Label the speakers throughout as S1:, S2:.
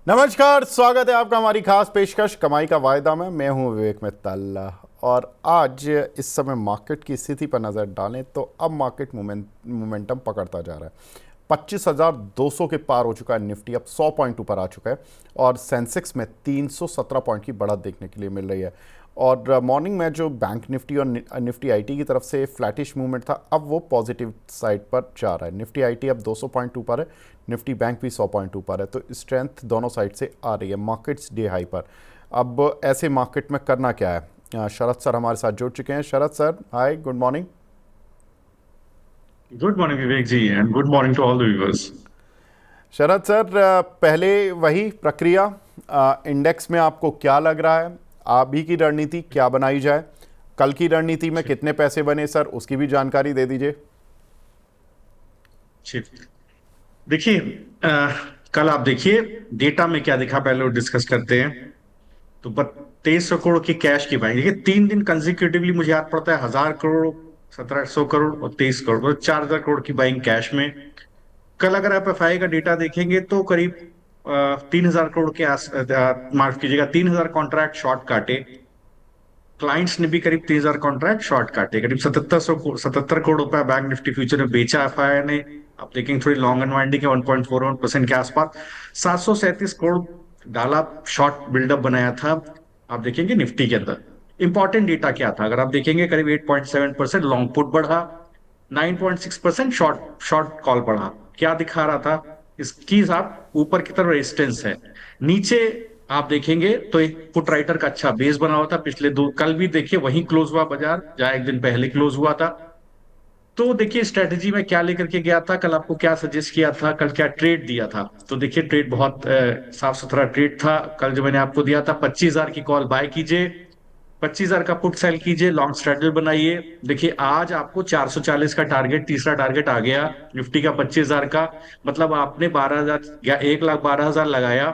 S1: नमस्कार, स्वागत है आपका हमारी खास पेशकश कमाई का वायदा में। मैं हूं विवेक मित्तल और आज इस समय मार्केट की स्थिति पर नज़र डालें तो अब मार्केट मोमेंटम पकड़ता जा रहा है। 25,200 के पार हो चुका है निफ्टी, अब 100 पॉइंट ऊपर आ चुका है और सेंसेक्स में 317 पॉइंट की बढ़त देखने के लिए मिल रही है। और मॉर्निंग में जो बैंक निफ्टी और निफ्टी आईटी की तरफ से फ्लैटिश मूवमेंट था, अब वो पॉजिटिव साइड पर जा रहा है। निफ्टी आईटी अब 200 पॉइंट ऊपर है, निफ्टी बैंक भी 100 पॉइंट ऊपर है, तो स्ट्रेंथ दोनों साइड से आ रही है। मार्केट्स डे हाई पर। अब ऐसे मार्केट में करना क्या है? शरद सर हमारे साथ जुड़ चुके हैं। Sharad sir, hi, good morning.
S2: Good morning Vivek ji and good morning to all the viewers.
S1: Sharad sir, पहले वही प्रक्रिया, इंडेक्स में आपको क्या लग रहा है? अभी की रणनीति क्या बनाई जाए? कल की रणनीति में कितने पैसे बने सर, उसकी भी जानकारी दे दीजिए।
S2: देखिए, कल आप देखिए डेटा में क्या दिखा, पहले वो डिस्कस करते हैं। तो 2300 करोड़ की कैश की बाइंग देखिए, 3 दिन कंजिक्यूटिवली मुझे याद पड़ता है 1000 करोड़, 1700 करोड़ और 23 करोड़, तो 4000 करोड़ की बाइंग कैश में। कल अगर आप एफआई का डेटा देखेंगे तो करीब 3000 करोड़ के आस माफ कीजिएगा, 3000 कॉन्ट्रैक्ट शॉर्ट काटे। क्लाइंट्स ने भी करीब 3000 कॉन्ट्रैक्ट शॉर्ट काटे। करीब 77 करोड़ रुपया बैंक निफ्टी फ्यूचर में बेचा एफआई ने। आप देखेंगे थोड़ी लॉन्ग अनवाइंडिंग है 1.41% के आसपास। 737 करोड़ डाला शॉर्ट बिल्डअप बनाया था। आप देखेंगे निफ्टी के अंदर इंपॉर्टेंट डेटा क्या था, अगर आप देखेंगे करीब 8.7% लॉन्ग पुट बढ़ा, 9.6% शॉर्ट शॉर्ट कॉल बढ़ा। क्या दिखा रहा था? इसकी आप ऊपर की तरफ रेजिस्टेंस है, नीचे आप देखेंगे तो एक पुट राइटर का अच्छा बेस बना हुआ था। पिछले दो कल भी देखिए वहीं क्लोज हुआ बाजार जहां एक दिन पहले क्लोज हुआ था। तो देखिए स्ट्रेटेजी में क्या लेकर के गया था, कल आपको क्या सजेस्ट किया था, कल क्या ट्रेड दिया था। तो देखिए ट्रेड बहुत साफ सुथरा ट्रेड था। कल जो मैंने आपको दिया था 25,000 की कॉल बाय कीजिए, 25,000 का पुट सेल कीजिए, लॉन्ग स्ट्रेटल बनाइए। देखिए आज आपको 440 का टारगेट, तीसरा टारगेट आ गया निफ्टी का 25,000 का। मतलब आपने 12,000 या 1,12,000 लगाया,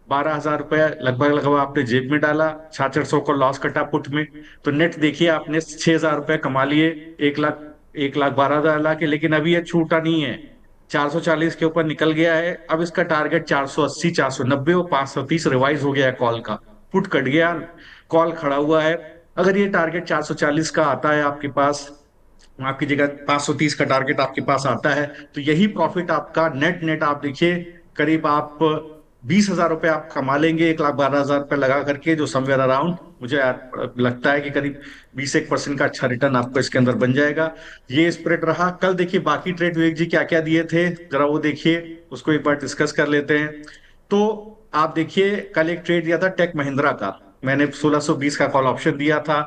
S2: 12,000 रुपया लगभग लगभग आपने जेब में डाला, 6600 को लॉस कटा पुट में। तो नेट देखिए आपने 6,000 रुपये कमा लिए, 1,12,000 ला के। लेकिन अभी ये छूटा नहीं है, 440 के ऊपर निकल गया है। अब इसका टारगेट 480, 490 और 530 रिवाइज हो गया है कॉल का। पुट कट गया, कॉल खड़ा हुआ है। अगर ये टारगेट 440 का आता है आपके पास, आपकी जगह 530 का टारगेट आपके पास आता है, तो यही प्रॉफिट आपका नेट नेट आप देखिए करीब आप 20,000 रुपये आप कमा लेंगे, 1,12,000 रुपये लगा करके, जो समवेयर अराउंड मुझे लगता है कि करीब 21% का अच्छा रिटर्न आपको इसके अंदर बन जाएगा। ये स्प्रेड रहा। कल देखिए बाकी ट्रेड विवेक जी क्या क्या दिए थे, जरा वो देखिए, उसको एक बार डिस्कस कर लेते हैं। तो आप देखिए कल एक ट्रेड दिया था टेक महिंद्रा का, मैंने 1620 का कॉल ऑप्शन दिया था।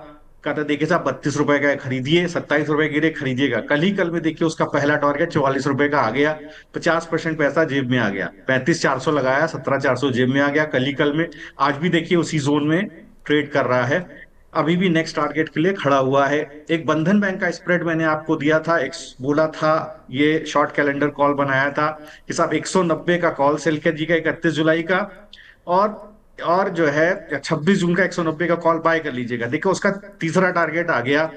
S2: कहता देखिए साहब 32 रुपए का खरीदिए, 27 रुपए गिरे खरीदिएगा। कल में देखिए उसका पहला टारगेट 44 रुपए का आ गया, 50% पैसा जेब में आ गया। 35,400 लगाया, 17,400 जेब में आ गया कल में। आज भी देखिए उसी जोन में ट्रेड कर रहा है, अभी भी नेक्स्ट टारगेट के लिए खड़ा हुआ है। एक बंधन बैंक का स्प्रेड मैंने आपको दिया था, एक बोला था, ये शॉर्ट कैलेंडर कॉल बनाया था कि साहब 190 का कॉल सेल कीजिएगा 31 जुलाई का, और जो है 26 जून का 190 का कॉल बाय कर लीजिएगा। देखो उसका तीसरा टारगेट आ गया।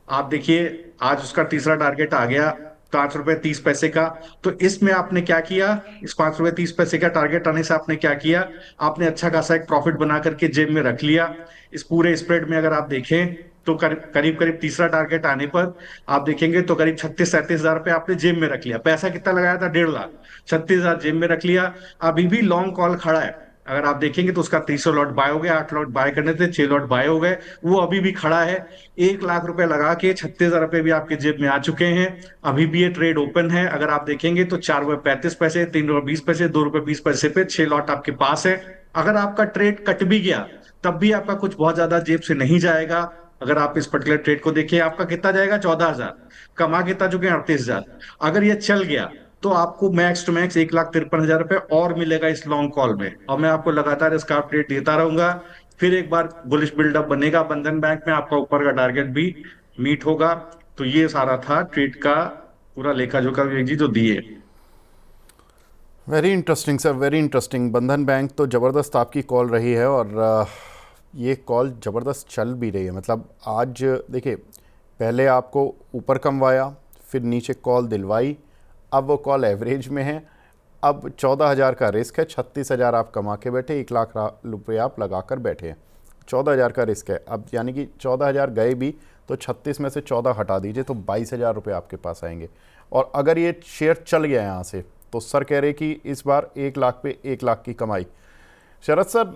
S2: आप देखिए आज उसका तीसरा टारगेट आ गया, 5 रुपए 30 पैसे का। तो इसमें आपने क्या किया, इस 5 रुपए 30 पैसे का टारगेट आने से आपने क्या किया, आपने अच्छा खासा एक प्रॉफिट बना करके जेब में रख लिया। इस पूरे स्प्रेड में अगर आप देखें तो करीब करीब तीसरा टारगेट आने पर आप देखेंगे तो करीब 36-37 हजार रुपये आपने जेब में रख लिया। पैसा कितना लगाया था, 1.5 लाख, 36,000 जेब में रख लिया। अभी भी लॉन्ग कॉल खड़ा है, अगर आप देखेंगे तो उसका 300 लॉट बाय हो गया, 8 लॉट बाय करने थे, 6 लॉट बाय हो गए, वो अभी भी खड़ा है। 1 लाख रुपए लगा के 36,000 रुपए भी आपके जेब में आ चुके हैं। अभी भी ये ट्रेड ओपन है, अगर आप देखेंगे तो 4 रुपए 35 पैसे, 3 रुपए 20 पैसे, 2 रुपए 20 पैसे पे 6 लॉट आपके पास है। अगर आपका ट्रेड कट भी गया तब भी आपका कुछ बहुत ज्यादा जेब से नहीं जाएगा। अगर आप इस पर्टिकुलर ट्रेड को देखिए, आपका कितना जाएगा, 14,000, कमा कितना चुके हैं, 38,000। अगर ये चल गया तो आपको मैक्स टू मैक्स 1,53,000 रुपए और मिलेगा इस लॉन्ग कॉल में, और मैं आपको लगातार इसका अपडेट देता रहूंगा। फिर एक बार बुलिश बिल्डअप बनेगा बंधन बैंक में, आपका ऊपर का टारगेट भी मीट होगा। तो ये सारा था ट्रेड का पूरा लेखा जोखा विवेक जी जो दिए।
S1: Very interesting sir, very interesting. बंधन बैंक तो ज़बरदस्त आपकी कॉल रही है और ये कॉल ज़बरदस्त चल भी रही है। मतलब आज देखिए, पहले आपको ऊपर कमवाया, फिर नीचे कॉल दिलवाई, अब वो कॉल एवरेज में है अब 14,000 का रिस्क है, 36,000 आप कमा के बैठे, 1 लाख रुपये आप लगा कर बैठे हैं। 14,000 का रिस्क है, अब यानी कि 14,000 गए भी तो 36 में से 14 हटा दीजिए तो 22,000 रुपये आपके पास आएंगे। और अगर ये शेयर चल गया यहाँ से तो सर कह रहे कि इस बार 1 लाख पे 1 लाख की कमाई। शरद सर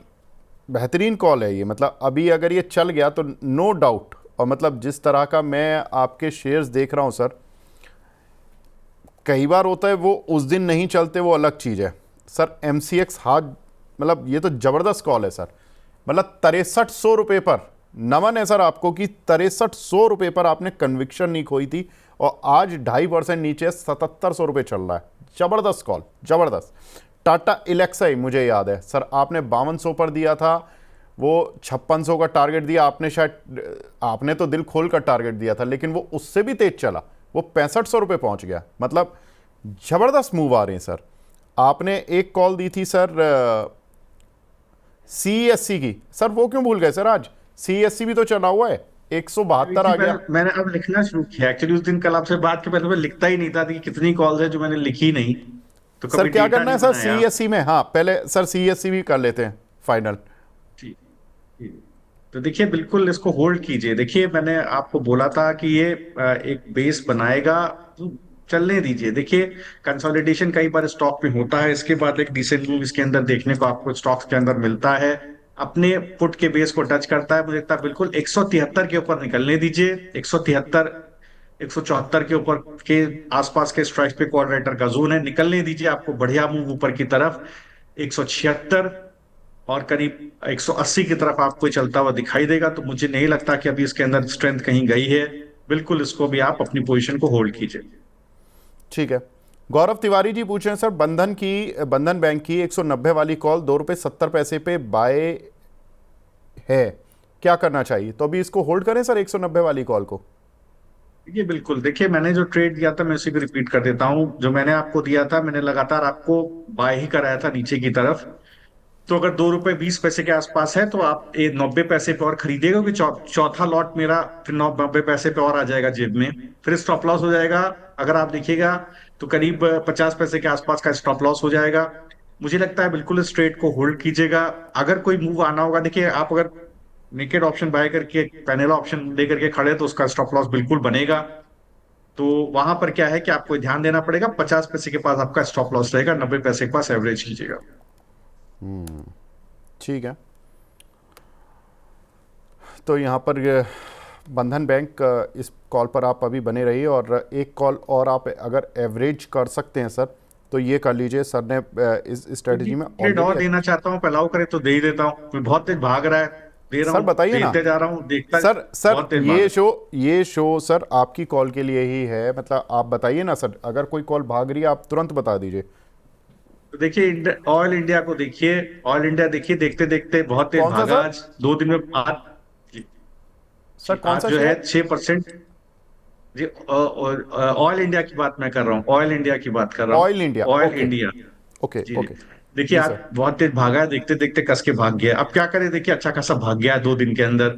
S1: बेहतरीन कॉल है ये, मतलब अभी अगर ये चल गया तो नो डाउट, और मतलब जिस तरह का मैं आपके शेयर्स देख रहा हूँ सर, कई बार होता है वो उस दिन नहीं चलते, वो अलग चीज़ है सर। MCX हाथ, मतलब ये तो ज़बरदस्त कॉल है सर। मतलब 6300 रुपये पर, नमन है सर आपको कि 6300 रुपये पर आपने कन्विक्शन नहीं खोई थी और आज 2.5% नीचे 7700 रुपये चल रहा है। ज़बरदस्त कॉल, ज़बरदस्त। टाटा एलेक्सा मुझे याद है सर, आपने 5200 पर दिया था, वो 5600 का टारगेट दिया आपने, शायद आपने तो दिल खोल कर टारगेट दिया था, लेकिन वो उससे भी तेज चला, वो 6500 रुपये पहुंच गया। मतलब ज़बरदस्त मूव आ रहे हैं सर। आपने एक कॉल दी थी सर CESC की, सर वो क्यों भूल गए सर? आज CESC भी तो चला हुआ है, 172 आ गया।
S2: मैंने अब लिखना शुरू किया एक्चुअली। उस दिन कल आपसे बात के पहले मैं लिखता ही नहीं था कि कितनी कॉल्स है जो मैंने लिखी नहीं, तो
S1: सर
S2: कभी
S1: क्या
S2: डेटा
S1: करना है
S2: नहीं
S1: सर
S2: बनाया।
S1: CESC में? हाँ पहले सर CESC भी कर लेते हैं फाइनल।
S2: ठीक ठीक। तो देखिए बिल्कुल इसको होल्ड कीजिए। देखिए मैंने आपको बोला था कि ये एक बेस बनाएगा, तो चलने दीजिए। देखिए कंसोलिडेशन कई बार स्टॉक में होता है, इसके बाद एक डिसेंट मूव इसके अंदर देखने को आपको स्टॉक्स के अंदर मिलता है, अपने फुट के बेस को टच करता है। मुझे लगता है बिल्कुल 173 के ऊपर निकलने दीजिए। 173 174 के ऊपर के आसपास के स्ट्राइक पे क्वाड्रेटर का जोन है, निकलने दीजिए। आपको बढ़िया मूव ऊपर की तरफ 176 और करीब 180 की तरफ आपको चलता हुआ दिखाई देगा। तो मुझे नहीं लगता कि अभी इसके अंदर स्ट्रेंथ कहीं गई है। बिल्कुल इसको भी आप अपनी पोजीशन को होल्ड कीजिए।
S1: ठीक है। गौरव तिवारी जी पूछ रहे हैं सर, बंधन बैंक की 190 वाली कॉल ₹2.70 पे बाय है, क्या करना चाहिए? तो अभी इसको होल्ड करें सर 190 वाली कॉल को?
S2: देखिए बिल्कुल, देखिए मैंने जो ट्रेड दिया था मैं उसी को रिपीट कर देता हूं। जो मैंने आपको दिया था, मैंने लगातार आपको बाय ही कराया था नीचे की तरफ। तो अगर ₹2.20 के आसपास है तो आप 90 पैसे पे और खरीदिएगा, क्योंकि चौथा लॉट मेरा फिर 90 पैसे पे और आ जाएगा जेब में। फिर स्टॉप लॉस हो जाएगा, अगर आप देखिएगा तो करीब 50 पैसे के आसपास का स्टॉप लॉस हो जाएगा। मुझे लगता है बिल्कुल इस ट्रेड को होल्ड कीजिएगा। अगर कोई मूव आना होगा, देखिए आप अगर नेकेड ऑप्शन बाय करके पैनेल ऑप्शन लेकर के खड़े तो उसका स्टॉप लॉस बिल्कुल बनेगा। तो वहां पर क्या है कि आपको ध्यान देना पड़ेगा, 50 पैसे के पास आपका स्टॉप लॉस रहेगा, 90 पैसे के पास एवरेज कीजिएगा।
S1: ठीक है। तो यहाँ पर बंधन बैंक इस कॉल पर आप अभी बने रहिए, और एक कॉल और आप अगर एवरेज कर सकते हैं सर तो ये कर लीजिए। सर ने इस स्ट्रेटजी में
S2: ट्रेड और
S1: ऑलरेडी।
S2: देना चाहता हूँ, अलाउ करे तो दे ही देता हूँ। मैं बहुत तेज भाग रहा है, दे रहा
S1: सर
S2: हूँ,
S1: बताइए ना
S2: देते जा रहा हूँ, देखता
S1: सर
S2: बहुत तेज भाग रहा
S1: ये शो सर आपकी कॉल के लिए ही है, मतलब आप बताइए ना सर, अगर कोई कॉल भाग रही है आप तुरंत बता दीजिए।
S2: है। तो देखिए ऑयल इंडिया को देखिए, ऑयल इंडिया देखिए, देखते देखते बहुत तेज
S1: कौन सा
S2: भागा
S1: सर?
S2: आज 2 दिन में। आज जी,
S1: सर
S2: जी,
S1: कौन
S2: आज
S1: सा
S2: जो है
S1: शेयर?
S2: 6%। जी ऑयल इंडिया की बात मैं कर रहा हूँ, ऑयल इंडिया की बात कर रहा हूँ।
S1: Oil India,
S2: oil
S1: okay
S2: India.
S1: Okay
S2: जी जी।
S1: ओके।
S2: देखिए
S1: जी
S2: आज
S1: सर।
S2: बहुत तेज भागा है, देखते देखते कस के भाग गया। अब क्या करें, देखिए अच्छा खासा भाग गया है 2 दिन के अंदर।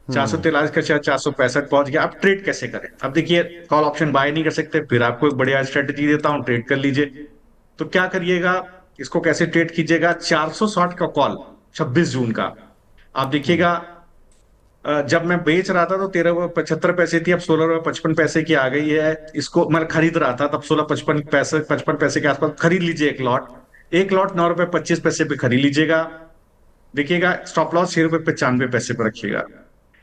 S2: 443 का शेयर 465 पहुंच गया। अब ट्रेड कैसे करें? अब देखिए कॉल ऑप्शन बाय नहीं कर सकते, फिर आपको एक बढ़िया स्ट्रेटेजी देता हूँ, ट्रेड कर लीजिए। तो क्या करिएगा, इसको कैसे ट्रेड कीजिएगा? 460 का कॉल 26 जून का, आप देखिएगा जब मैं बेच रहा था तो 13 रुपये 75 पैसे थी, अब 16 रुपये 55 पैसे की आ गई है। इसको मैं खरीद रहा था तब 16 55 पैसे के आसपास। खरीद लीजिए एक लॉट 9 रुपये 25 पैसे पे खरीद लीजिएगा। देखिएगा स्टॉप लॉस 6 रुपये 95 पैसे पर रखिएगा,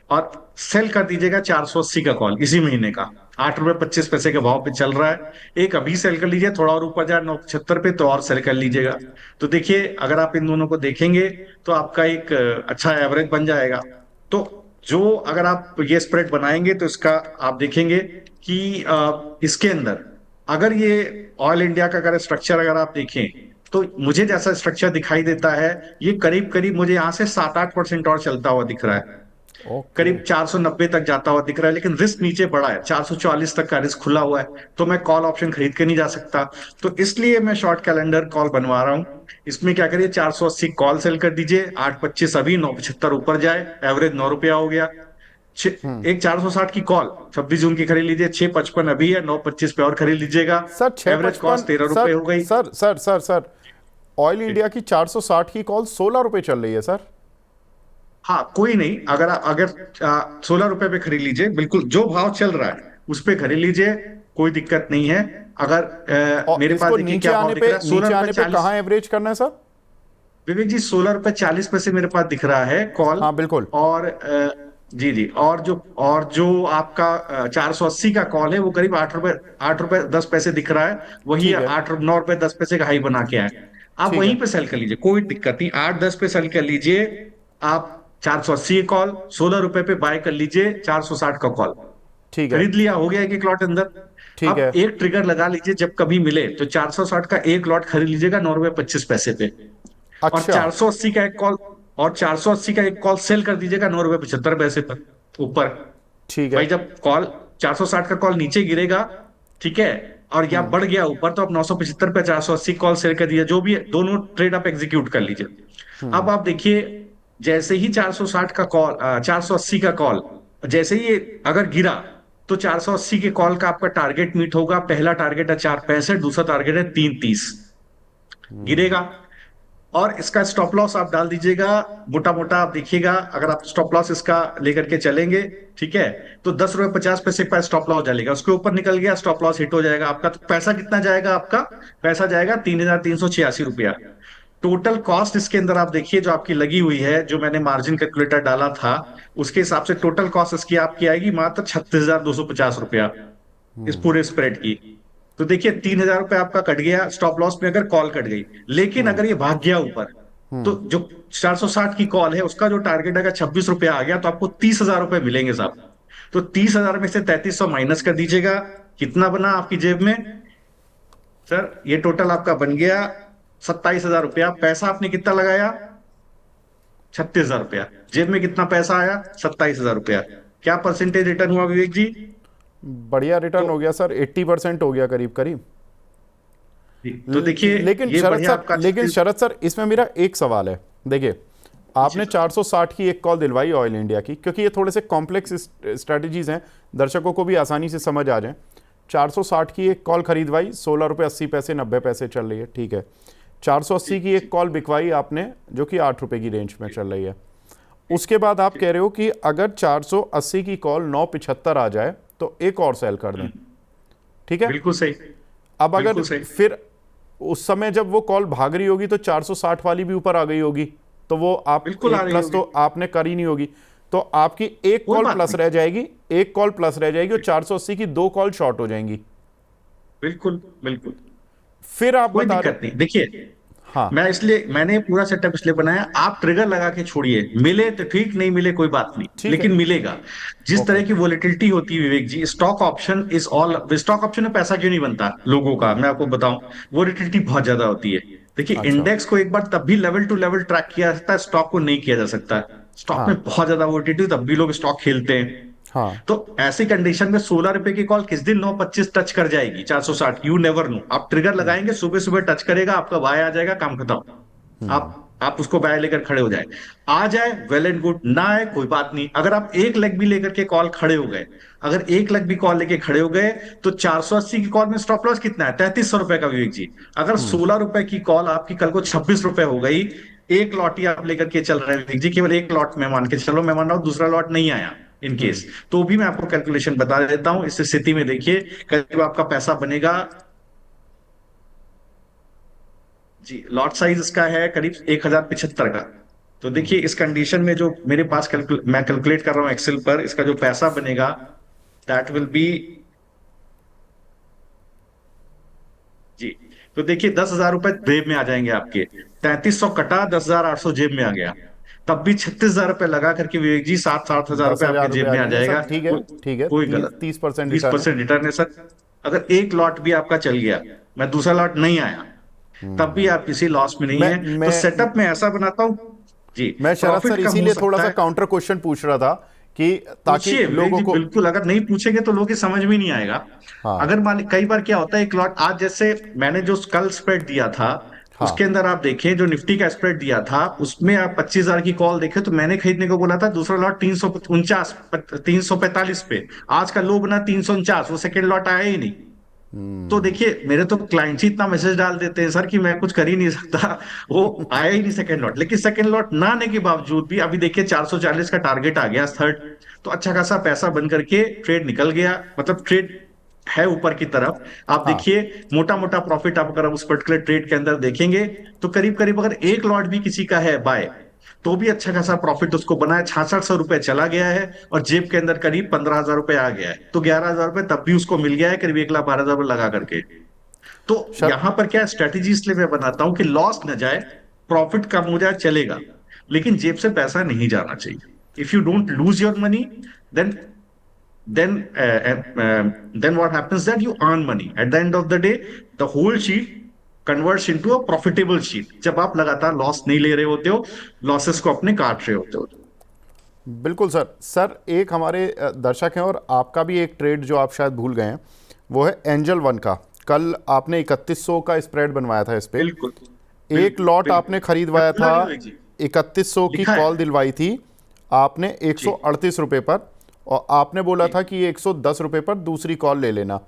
S2: और सेल कर दीजिएगा 480 का कॉल इसी महीने का। 8 रुपये 25 पैसे के भाव पे चल रहा है। एक अभी सेल कर लीजिए, थोड़ा और ऊपर जाए 975 पे तो और सेल कर लीजिएगा। तो देखिए अगर आप इन दोनों को देखेंगे तो आपका एक अच्छा एवरेज बन जाएगा। तो जो अगर आप ये स्प्रेड बनाएंगे तो इसका आप देखेंगे कि इसके अंदर अगर ये ऑयल इंडिया का अगर स्ट्रक्चर अगर आप देखें तो मुझे जैसा स्ट्रक्चर दिखाई देता है, ये करीब करीब मुझे यहां से 7-8% और चलता हुआ दिख रहा है।
S1: ओके।
S2: करीब 490 तक जाता हुआ दिख रहा है, लेकिन रिस्क नीचे बढ़ा है, 444 तक का रिस्क खुला हुआ है। तो मैं कॉल ऑप्शन खरीद के नहीं जा सकता, तो इसलिए मैं शॉर्ट कैलेंडर कॉल बनवा रहा हूं। इसमें क्या करिए, 480 कॉल सेल कर दीजिए, 825 अभी, 975 ऊपर जाए, एवरेज 9 रुपया हो गया। एक 460 की कॉल 26 जून की खरीद लीजिए, 655 अभी है, 925 पे और खरीद लीजिएगा।
S1: सर
S2: एवरेज कॉस्ट 13 रुपए हो गई।
S1: सर ऑयल इंडिया की 460 की कॉल 16 रुपए चल रही है सर।
S2: हाँ कोई नहीं, अगर 16 रुपए पे खरीद लीजिए, बिल्कुल जो भाव चल रहा है उस पे खरीद लीजिए, कोई दिक्कत नहीं है। अगर
S1: और
S2: मेरे पास
S1: इसको
S2: देखिए
S1: नीचे
S2: क्या भाव
S1: आने
S2: दिख
S1: पे
S2: रहा है, 16 रुपए 40।
S1: कहाँ एवरेज करना है सर?
S2: विवेक जी 16 रुपए 40 पैसे मेरे पास दिख रहा है कॉल।
S1: हाँ बिल्कुल।
S2: और जी जी, और जो आपका 480 का कॉल है वो करीब 8 रुपए 10 पैसे दिख रहा है। वही
S1: ठीक है।
S2: 9 रुपए 10 पैसे का हाई बना के आए। आप
S1: ठीक
S2: वहीं
S1: है।
S2: पे सेल कर लीजिए, कोई दिक्कत नहीं, 8-10 पे सेल कर लीजिए। आप 480 कॉल 16 रुपए पे बाय कर लीजिए, 460 का कॉल
S1: ठीक है।
S2: खरीद लिया, हो गया एक एक लॉट अंदर।
S1: ठीक है।
S2: अब एक ट्रिगर लगा लीजिए, जब कभी मिले तो 460 का एक लॉट खरीद लीजिएगा 9 रुपए 25 पैसे पे। और
S1: अच्छा।
S2: 480 का एक कॉल, सेल कर दीजिएगा 9 रुपए 75 पैसे पर ऊपर।
S1: ठीक है।
S2: भाई जब कॉल 460 का कॉल नीचे गिरेगा, ठीक है, और या बढ़ गया ऊपर, तो आप 975 पे 480 कॉल सेल कर दीजिए, जो भी है दोनों ट्रेड आप एग्जीक्यूट कर लीजिए। अब आप देखिए, जैसे ही 460 का कॉल 480 का कॉल जैसे ही अगर गिरा, तो 480 के कॉल का आपका टारगेट मीट होगा। पहला टारगेट है 465, दूसरा टारगेट है 330। गिरेगा और इसका स्टॉप लॉस आप डाल दीजिएगा, मोटा मोटा आप देखिएगा, अगर आप स्टॉप लॉस इसका लेकर के चलेंगे, ठीक है, तो 10 रुपए 50 पैसे का स्टॉप लॉस डालेगा, उसके ऊपर निकल गया, स्टॉप लॉस हिट हो जाएगा आपका। तो पैसा कितना जाएगा आपका? पैसा जाएगा 3,386 रुपया। टोटल कॉस्ट इसके अंदर आप देखिए जो आपकी लगी हुई है, जो मैंने मार्जिन कैलकुलेटर डाला था उसके हिसाब से टोटल कॉस्ट इसकी आपकी आएगी मात्र 36,250 रुपया, इस पूरे स्प्रेड की। तो देखिए 3,000 रुपये आपका कट गया स्टॉप लॉस में, अगर कॉल कट गई। लेकिन अगर ये भाग गया ऊपर, तो जो 460 की कॉल है उसका जो टारगेट अगर 26 रुपया आ गया, तो आपको 30,000 रुपये मिलेंगे साहब। तो 30,000 में से 3300 माइनस कर दीजिएगा, कितना बना आपकी जेब में? सर ये टोटल आपका बन गया 27,000 रुपया। पैसा आपने कितना लगाया? 36,000 रुपया। जेब में कितना पैसा आया? 27,000 रुपया। क्या परसेंटेज रिटर्न हुआ विवेक जी?
S1: बढ़िया रिटर्न
S2: तो
S1: हो गया सर, 80% हो गया करीब करीब।
S2: तो देखिए
S1: लेकिन
S2: ये
S1: शरद
S2: बढ़िया
S1: सर,
S2: आपका
S1: इसमें मेरा एक सवाल है। देखिए, आपने 460 की एक कॉल दिलवाई ऑयल इंडिया की, क्योंकि ये थोड़े से कॉम्प्लेक्स स्ट्रेटजीज हैं, दर्शकों को भी आसानी से समझ आ जाए। 460 की एक कॉल खरीदवाई, 16 रुपये 80 पैसे 90 पैसे चल रही है, ठीक है। 480 की एक कॉल बिकवाई आपने, जो कि 8 रुपये की रेंज में चल रही है। उसके बाद आप कह रहे हो कि अगर 480 की कॉल 975 आ जाए तो एक और सेल कर दें, ठीक है।
S2: बिल्कुल सही।
S1: अब अगर
S2: बिल्कुल सही।
S1: फिर उस समय जब वो कॉल भाग रही होगी तो 460 वाली भी ऊपर आ गई होगी, तो वो आप
S2: बिल्कुल आ
S1: एक
S2: रही
S1: प्लस
S2: होगी।
S1: तो आपने करी नहीं होगी, तो आपकी एक
S2: कोई
S1: कॉल
S2: बात
S1: प्लस
S2: नहीं।
S1: रह जाएगी, एक कॉल प्लस रह जाएगी और 480 की 2 कॉल शॉर्ट हो जाएंगी।
S2: बिल्कुल बिल्कुल।
S1: फिर आप
S2: कोई
S1: बता
S2: दिक्कत
S1: रहे।
S2: नहीं, देखिए
S1: हाँ
S2: मैंने पूरा सेटअप इसलिए बनाया, आप ट्रिगर लगा के छोड़िए, मिले तो ठीक, नहीं मिले कोई बात नहीं,
S1: ठीक है।
S2: लेकिन मिलेगा। जिस
S1: ओके।
S2: तरह की वोलेटिलिटी होती है विवेक जी, स्टॉक ऑप्शन में पैसा क्यों नहीं बनता लोगों का, मैं आपको बताऊं, वोलेटिलिटी बहुत ज्यादा होती है। देखिए
S1: अच्छा।
S2: इंडेक्स को एक बार तब भी लेवल टू लेवल ट्रैक किया जा सकता है, स्टॉक को नहीं किया जा सकता। स्टॉक
S1: हाँ
S2: में बहुत ज्यादा वोलेटिलिटी, तब भी लोग स्टॉक खेलते हैं।
S1: हाँ।
S2: तो ऐसी कंडीशन में 16 रुपए की कॉल किस दिन 925 टच कर जाएगी, 460, यू नेवर नो। आप ट्रिगर लगाएंगे, सुबह सुबह टच करेगा, आपका बाय आ जाएगा, काम खत्म। आप उसको बाय लेकर खड़े हो जाए, आ जाए वेल एंड गुड, ना आए कोई बात नहीं। अगर आप एक लेग भी लेकर के कॉल खड़े हो गए, अगर एक लेग भी कॉल लेके खड़े हो गए, तो 480 की कॉल में स्टॉप लॉस कितना है? 3300 रुपए का विवेक जी। अगर 16 रुपए की कॉल आपकी कल को 26 रुपए हो गई, एक लॉट ही आप लेकर के चल रहे हैं विवेक जी, केवल एक लॉट में मान के चलो, मैं मान रहा हूं दूसरा लॉट नहीं आया इन केस, तो भी मैं आपको कैलकुलेशन बता देता हूं। इस स्थिति में देखिए करीब आपका पैसा बनेगा जी, लॉट साइज इसका है करीब 1,075 का। तो देखिए इस कंडीशन में जो मेरे पास मैं कैलकुलेट कर रहा हूं एक्सेल पर, इसका जो पैसा बनेगा दैट विल बी जी, तो देखिए 10,000 रुपए जेब में आ जाएंगे आपके। 3300 कटा, 10,800 जेब में आ गया, तब भी 36,000 रुपए लगा करके विवेक जी 7-8 हजार
S1: दस
S2: रुपए आपके
S1: हजार
S2: जेब
S1: रुपये आ
S2: में आ
S1: जाएंगे सर,
S2: जाएगा।
S1: ठीक है। ठीक है,
S2: कोई
S1: तीस
S2: गलत
S1: 30%
S2: बीस
S1: रिटर्न है।
S2: परसेंट रिटर्न है सर। अगर एक लॉट भी आपका चल गया, मैं दूसरा लॉट नहीं आया, तब भी आप किसी लॉस में नहीं
S1: मैं
S2: है। तो
S1: मैं
S2: सेटअप में ऐसा बनाता हूं जी,
S1: मैं शरद
S2: प्रॉफिट
S1: सर
S2: कम हो
S1: इसीलिए थोड़ा
S2: सकता
S1: सा
S2: है।
S1: काउंटर क्वेश्चन पूछ रहा था कि ताकि
S2: पूछिए विवेक
S1: लोगों
S2: जी,
S1: को।
S2: बिल्कुल, अगर नहीं पूछेंगे तो लोग की समझ में नहीं आएगा।
S1: हाँ
S2: अगर मान कई बार क्या होता है, एक लॉट आज जैसे मैंने जो कल स्प्रेड दिया था,
S1: हाँ।
S2: उसके अंदर आप देखें जो निफ्टी का स्प्रेड दिया था उसमें आप 25,000 की कॉल देखे तो मैंने खरीदने को बोला था, दूसरा लॉट 349, 345 पे। आज का लो बना 349, वो सेकेंड लॉट आया ही नहीं। तो देखिए मेरे तो क्लाइंट्स ही इतना मैसेज डाल देते हैं सर कि मैं कुछ कर ही नहीं सकता। वो आया ही नहीं सेकंड लॉट। लेकिन सेकंड लॉट ना आने के बावजूद भी अभी देखिए 440 का टारगेट आ गया थर्ड, तो अच्छा खासा पैसा बन करके ट्रेड निकल गया, मतलब ट्रेड है ऊपर की तरफ। आप
S1: हाँ।
S2: देखिए मोटा मोटा प्रॉफिट आप अगर उस पर्टिकुलर ट्रेड के अंदर देखेंगे तो करीब करीब अगर एक लॉट भी किसी का है बाय तो भी अच्छा खासा प्रॉफिट उसको बना है। 6600 रुपए चला गया है और जेब के अंदर करीब 15,000 रुपए आ गया है, तो 11,000 रुपए तब भी उसको मिल गया है, करीब 1,12,000 लगा करके। तो
S1: सर।
S2: यहां पर क्या स्ट्रेटेजी इसलिए मैं बनाता हूं कि लॉस न जाए, प्रॉफिट कम हो जाए चलेगा, लेकिन जेब से पैसा नहीं जाना चाहिए। If you don't lose your money, then then what happens that you earn money at the end of the day, the whole sheet converts into a profitable sheet जब आप लगातार लॉस नहीं ले रहे होते हो, लॉसेस को अपने काट रहे होते हो।
S1: बिल्कुल सर। सर एक हमारे दर्शक हैं और आपका भी एक ट्रेड जो आप शायद भूल गए हैं, वो है एंजल वन का। कल आपने 3100 का स्प्रेड बनवाया था इस पे।
S2: बिल्कुल
S1: एक
S2: बिल्कुल
S1: लॉट आपने
S2: बिल्कुल, मैं
S1: खरीदवाया
S2: भूला
S1: था,
S2: नहीं विवेक जी,
S1: 3100 की
S2: लिखा है
S1: कॉल दिलवाई थी आपने
S2: जी
S1: 138 रुपये पर, और आपने बोला
S2: जी
S1: था कि ये 110 रुपये पर दूसरी कॉल ले लेना।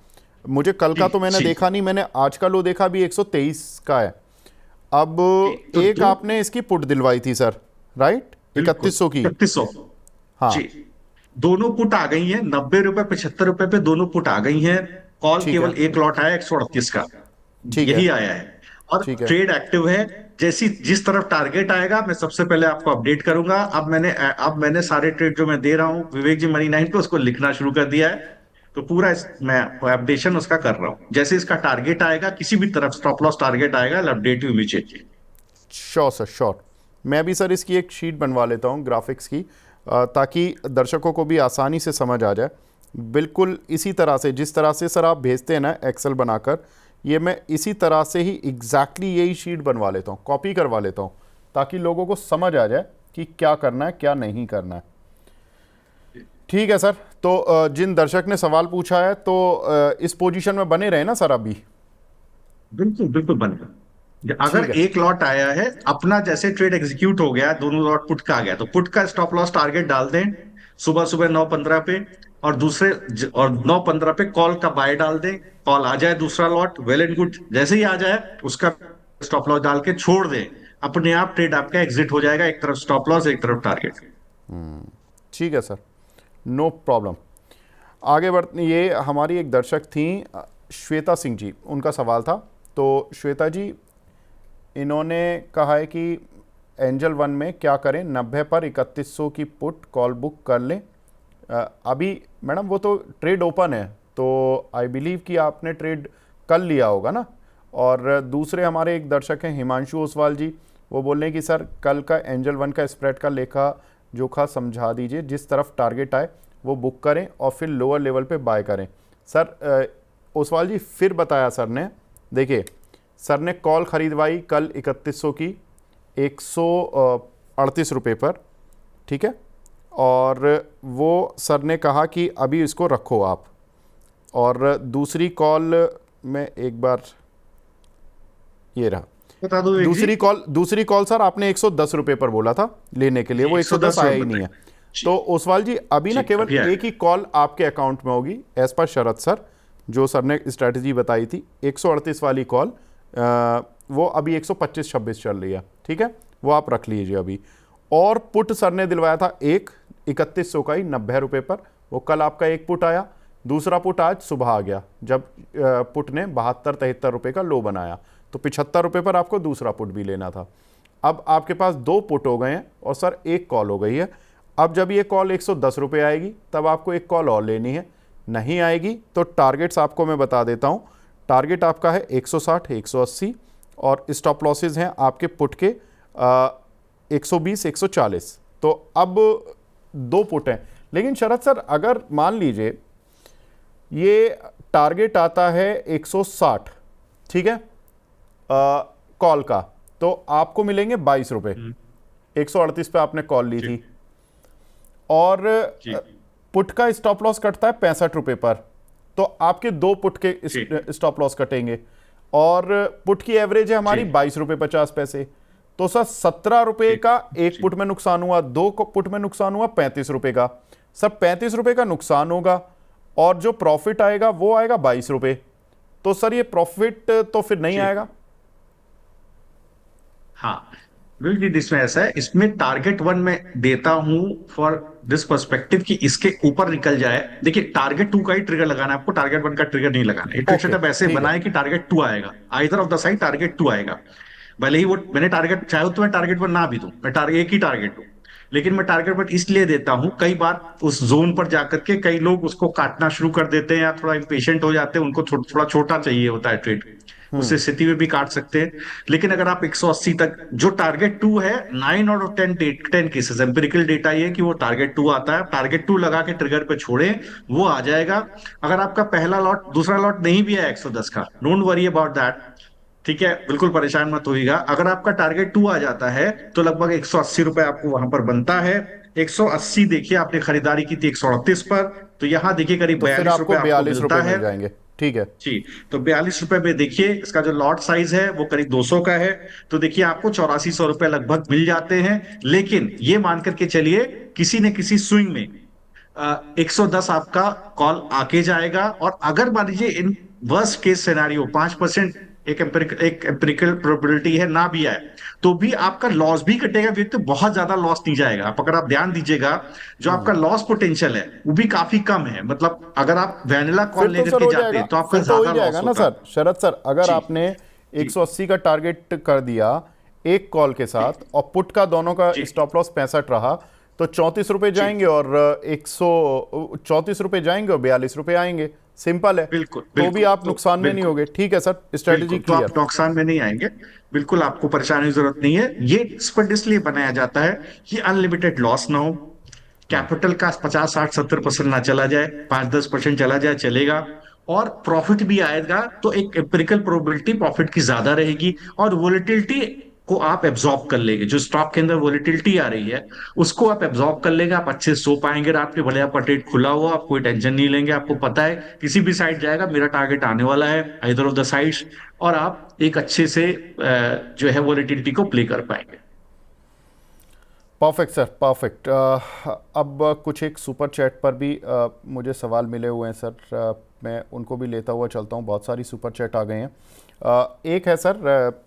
S1: मुझे कल
S2: जी
S1: का तो मैंने
S2: जी
S1: देखा नहीं, मैंने आज का लो देखा भी 123 का है। अब
S2: जी। तो
S1: एक
S2: दो,
S1: आपने इसकी पुट दिलवाई थी सर, राइट,
S2: बिल्कुल
S1: 3100 की।
S2: 3100
S1: हाँ।
S2: जी। दोनों पुट आ गई हैं, 90 रुपए 75 रुपए पे दोनों पुट आ गई हैं। कॉल
S1: ठीक है।
S2: केवल एक लॉट आया 138 का,
S1: ठीक है।
S2: यही आया है। और
S1: ठीक है।
S2: ट्रेड एक्टिव है। जैसी जिस तरफ टारगेट आएगा मैं सबसे पहले आपको अपडेट करूंगा। अब मैंने सारे ट्रेड जो मैं दे रहा हूं विवेक जी मनी 9 पे उसको लिखना शुरू कर दिया है। तो पूरा मैं अपडेशन उसका कर रहा हूं। जैसे इसका टारगेट आएगा किसी भी तरफ स्टॉप लॉस टारगेट आएगा, update you immediately.
S1: Sure sir, sure. मैं भी सर इसकी एक शीट बनवा लेता हूँ ग्राफिक्स की, ताकि दर्शकों को भी आसानी से समझ आ जाए। बिल्कुल इसी तरह से जिस तरह से सर आप भेजते हैं ना एक्सेल बनाकर, ये मैं इसी तरह से ही एग्जैक्टली यही शीट बनवा लेता हूँ, कॉपी करवा लेता हूँ, ताकि लोगों को समझ आ जाए कि क्या करना है क्या नहीं करना है। ठीक है सर। तो जिन दर्शक ने सवाल पूछा है तो इस पोजीशन में बने रहे ना सर अभी।
S2: बिल्कुल बिल्कुल बनेगा। अगर
S1: ठीक है।
S2: एक लॉट आया है अपना, जैसे ट्रेड एग्जीक्यूट हो गया, दोनों लॉट पुट का आ गया, तो पुट का स्टॉप लॉस टारगेट डाल दें सुबह सुबह 9:15 पे। और और 9:15 पे कॉल का बाय डाल दें। कॉल आ जाए दूसरा लॉट, वेल एंड गुड। जैसे ही आ जाए उसका स्टॉप लॉस डाल के छोड़ दें, अपने आप ट्रेड आपका एग्जिट हो जाएगा, एक तरफ स्टॉप लॉस एक तरफ टारगेट।
S1: ठीक है सर, नो प्रॉब्लम। आगे बढ़, ये हमारी एक दर्शक थी श्वेता सिंह जी, उनका सवाल था। तो श्वेता जी, इन्होंने कहा है कि एंजल वन में क्या करें, 90 पर 3100 की पुट कॉल बुक कर लें। अभी मैडम वो तो ट्रेड ओपन है, तो आई बिलीव कि आपने ट्रेड कल लिया होगा ना। और दूसरे हमारे एक दर्शक हैं हिमांशु ओसवाल जी, वो बोल रहे हैं कि सर कल का एंजल वन का स्प्रेड का लेखा जोखा समझा दीजिए, जिस तरफ टारगेट आए वो बुक करें और फिर लोअर लेवल पे बाय करें। सर ओसवाल जी फिर बताया सर ने, देखिए सर ने कॉल खरीदवाई कल 3100 की 138 रुपये पर, ठीक है। और वो सर ने कहा कि अभी इसको रखो आप। और दूसरी कॉल में एक बार, ये रहा
S2: बता दो एक जी।
S1: दूसरी कॉल सर आपने 110 रुपये पर बोला था लेने के लिए, वो 110 आया ही नहीं है। तो ओसवाल जी अभी ना केवल
S2: अभी आया।
S1: एक ही कॉल आपके अकाउंट में होगी एज पर शरत सर, जो सर ने स्ट्रैटेजी बताई थी 138 वाली कॉल, वो अभी 125-26 चल रही है, ठीक है, वो आप रख लीजिए अभी। और पुट सर ने दिलवाया था एक 3100 का ही 90 रुपये पर, वो कल आपका एक पुट आया। दूसरा पुट आज सुबह आ गया जब पुट ने 72-73 रुपये का लो बनाया, तो 75 रुपये पर आपको दूसरा पुट भी लेना था। अब आपके पास 2 पुट हो गए हैं और सर एक कॉल हो गई है। अब जब ये कॉल 110 रुपये आएगी तब आपको एक कॉल और लेनी है, नहीं आएगी तो टारगेट्स आपको मैं बता देता हूँ। टारगेट आपका है 160, 180 और स्टॉप लॉसेज हैं आपके पुट के 120, 140। तो अब 2 पुट हैं। लेकिन शरद सर अगर मान लीजिए ये टारगेट आता है 160, ठीक है, कॉल का, तो आपको मिलेंगे 22 रुपये। 138 पे आपने कॉल ली थी और पुट का स्टॉप लॉस कटता है 65 रुपये पर, तो आपके 2 पुट के स्टॉप लॉस कटेंगे। और पुट की एवरेज है हमारी
S2: जी
S1: 22 रुपये 50 पैसे। तो सर 17 रुपये
S2: जी
S1: का एक
S2: जी
S1: पुट में नुकसान हुआ, दो पुट में नुकसान हुआ 35 रुपये का। सर 35 रुपये का नुकसान होगा और जो प्रॉफिट आएगा वो आएगा 22 रुपये। तो सर ये प्रॉफिट तो फिर नहीं
S2: जी
S1: आएगा।
S2: हाँ बिल्कुल, इसमें ऐसा है, इसमें टारगेट वन मैं देता हूं फॉर दिस पर्सपेक्टिव कि इसके ऊपर निकल जाए। देखिए टारगेट टू का ही ट्रिगर लगाना है आपको, टारगेट वन का ट्रिगर नहीं लगाना है। ट्रिक
S1: ओके
S2: सेटअप ऐसे
S1: ठीक है।
S2: बनाए कि टारगेट टू आएगा, either of the side target to आएगा। भले ही वो मैंने टारगेट चाहे तो मैं टारगेट वन ना भी दूं, मैं टारगेट एक ही टारगेट दूं, लेकिन मैं टारगेट वन इसलिए देता हूं, कई बार उस जोन पर जाकर के कई लोग उसको काटना शुरू कर देते हैं या थोड़ा इम्पेशेंट हो जाते हैं, उनको थोड़ा छोटा चाहिए होता है ट्रेड, उस स्थिति में भी काट सकते हैं। लेकिन अगर आप 180 तक, जो टारगेट टू है, 9 out of 10 cases empirical data ये कि वो टारगेट टू आता है, टारगेट टू लगा के ट्रिगर पे छोड़े, वो आ जाएगा। अगर आपका पहला लॉट दूसरा लॉट नहीं भी है 110 का, डोंट वरी अबाउट दैट, ठीक है, बिल्कुल परेशान मत होइएगा। अगर आपका टारगेट टू आ जाता है तो लगभग 180 रुपए आपको वहां पर बनता है। 180 देखिए आपने खरीदारी की थी 138 पर, तो यहां देखिए करीब
S1: तो फिर
S2: 42 रुपए
S1: आपको
S2: आपको
S1: 42 रुपये
S2: मिलता है।
S1: मिल जाएंगे। ठीक है।
S2: जी, तो 42 रुपए में देखिए इसका जो लॉट साइज है वो करीब 200 का है, तो देखिए आपको 8400 रुपए लगभग मिल जाते हैं। लेकिन ये मान करके चलिए किसी न किसी स्विंग में 110 आपका कॉल आके जाएगा, और अगर मान लीजिए इन वर्स्ट केस सिनेरियो 5% एक एम्पिरिकल प्रोबेबिलिटी है ना भी आए, तो भी आपका लॉस भी कटेगा, फिर तो बहुत ज्यादा लॉस नहीं जाएगा। आप अगर आप ध्यान दीजिएगा, जो आपका लॉस पोटेंशियल है वो भी काफी कम है। मतलब अगर आप वैनिला
S1: फिर
S2: कॉल
S1: तो
S2: लेकर
S1: सर
S2: के
S1: हो
S2: जाते
S1: जाएगा,
S2: तो आपका
S1: फिर तो हो ही
S2: ज्यादा
S1: जाएगा
S2: लॉस
S1: ना
S2: होता।
S1: सर। शरद सर अगर
S2: जी
S1: आपने
S2: जी
S1: 180 का टारगेट कर दिया एक कॉल के
S2: जी
S1: साथ और पुट का दोनों का
S2: जी
S1: स्टॉप लॉस 65 रहा, तो 34 रुपये
S2: जी
S1: जाएंगे और 134 रुपये जाएंगे और 42 रुपये आएंगे। सिंपल है।
S2: बिल्कुल
S1: तो भी
S2: बिल्कुल,
S1: आप
S2: तो
S1: नुकसान में नहीं
S2: बिल्कुल
S1: होगे। ठीक है सर, स्ट्रेटजी
S2: बिल्कुल, तो
S1: क्लियर।
S2: आप नुकसान में नहीं आएंगे। बिल्कुल आपको परेशानी की जरूरत नहीं है, ये स्पष्ट इसलिए बनाया जाता है कि अनलिमिटेड लॉस ना हो, कैपिटल का 50 60 70% ना चला जाए, 5 10% चला जाए चलेगा, और प्रॉफिट भी आएगा, तो एक एम्पिरिकल प्रोबेबिलिटी प्रॉफिट की ज्यादा रहेगी, और वोलेटिलिटी को आप एब्जॉर्ब कर लेंगे। जो स्टॉक के अंदर वोलेटिलिटी आ रही है उसको आप एब्जॉर्ब कर लेंगे, आप अच्छे से सो पाएंगे रात में, भले आपका ट्रेड खुला हुआ, आप कोई टेंशन नहीं लेंगे, आपको पता है किसी भी साइड जाएगा मेरा टारगेट आने वाला है, आइदर ऑफ द साइड्स, और आप एक अच्छे से जो है वोलेटिलिटी को प्ले कर पाएंगे।
S1: Perfect sir, perfect. अब कुछ एक सुपर चैट पर भी मुझे सवाल मिले हुए हैं सर। मैं उनको भी लेता हुआ चलता हूँ। बहुत सारी सुपर चैट आ गए हैं। एक है सर,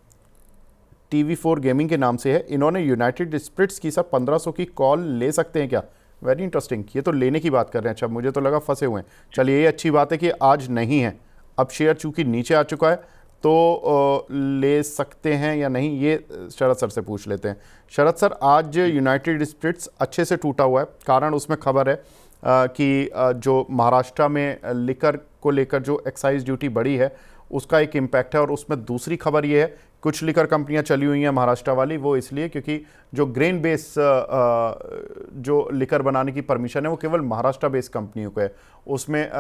S1: TV4 गेमिंग के नाम से है। इन्होंने यूनाइटेड स्पिरिट्स की सर 1500 की कॉल ले सकते हैं क्या? Very interesting. ये तो लेने की बात कर रहे हैं। अच्छा, मुझे तो लगा फंसे हुए हैं। चलिए, ये अच्छी बात है कि आज नहीं है। अब शेयर चूंकि नीचे आ चुका है तो ले सकते हैं या नहीं, ये शरद सर से पूछ लेते हैं। शरद सर, आज यूनाइटेड स्पिरिट्स अच्छे से टूटा हुआ है। कारण उसमें खबर है कि जो महाराष्ट्र में लिकर को लेकर जो एक्साइज ड्यूटी बढ़ी है उसका एक इम्पैक्ट है। और उसमें दूसरी खबर ये है, कुछ लिकर कंपनियां चली हुई हैं महाराष्ट्र वाली, वो इसलिए क्योंकि जो ग्रेन बेस जो लिकर बनाने की परमिशन है वो केवल महाराष्ट्र बेस्ड कंपनियों को है। उसमें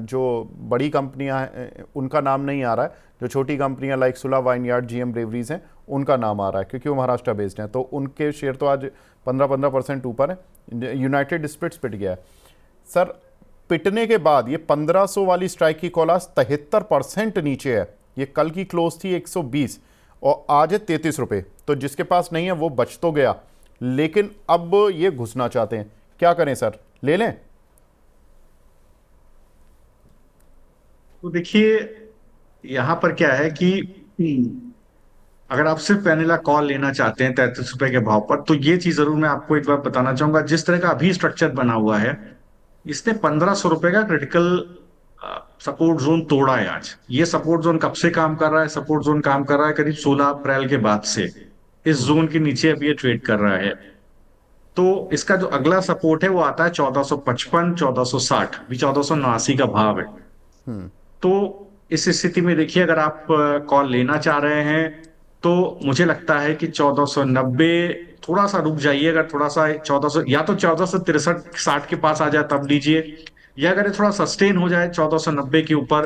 S1: जो बड़ी कंपनियां हैं उनका नाम नहीं आ रहा है। जो छोटी कंपनियां लाइक सुला वाइनयार्ड, GM ब्रेवरीज हैं, उनका नाम आ रहा है क्योंकि वो महाराष्ट्र बेस्ड हैं। तो उनके शेयर तो आज 15% ऊपर है। यूनाइटेड स्पिरिट्स पिट गया है सर। पिटने के बाद ये 1500 वाली स्ट्राइक की कॉल आज 73% नीचे है। ये कल की क्लोज थी 120 और आज है 33 रुपये। तो जिसके पास नहीं है वो बच तो गया, लेकिन अब ये घुसना चाहते हैं। क्या करें सर, ले लें?
S2: तो देखिए यहां पर क्या है कि अगर आप सिर्फ वैनिला कॉल लेना चाहते हैं 33 रुपए के भाव पर, तो ये चीज जरूर मैं आपको एक बार बताना चाहूंगा। जिस तरह का अभी स्ट्रक्चर बना हुआ है, इसने 1500 रुपए का क्रिटिकल सपोर्ट जोन तोड़ा है आज। ये सपोर्ट जोन कब से काम कर रहा है? सपोर्ट जोन काम कर रहा है करीब 16 अप्रैल के बाद से। इस जोन के नीचे अब ये ट्रेड कर रहा है। तो इसका जो अगला सपोर्ट है वो आता है 1455 1460, भी 1479 का भाव है। तो इस स्थिति में देखिए, अगर आप कॉल लेना चाह रहे हैं तो मुझे लगता है कि 1490, थोड़ा सा रुक जाइए। अगर थोड़ा सा 1400, या तो 1463 60 के पास आ जाए तब लीजिए, या अगर ये थोड़ा सस्टेन हो जाए 1490 के ऊपर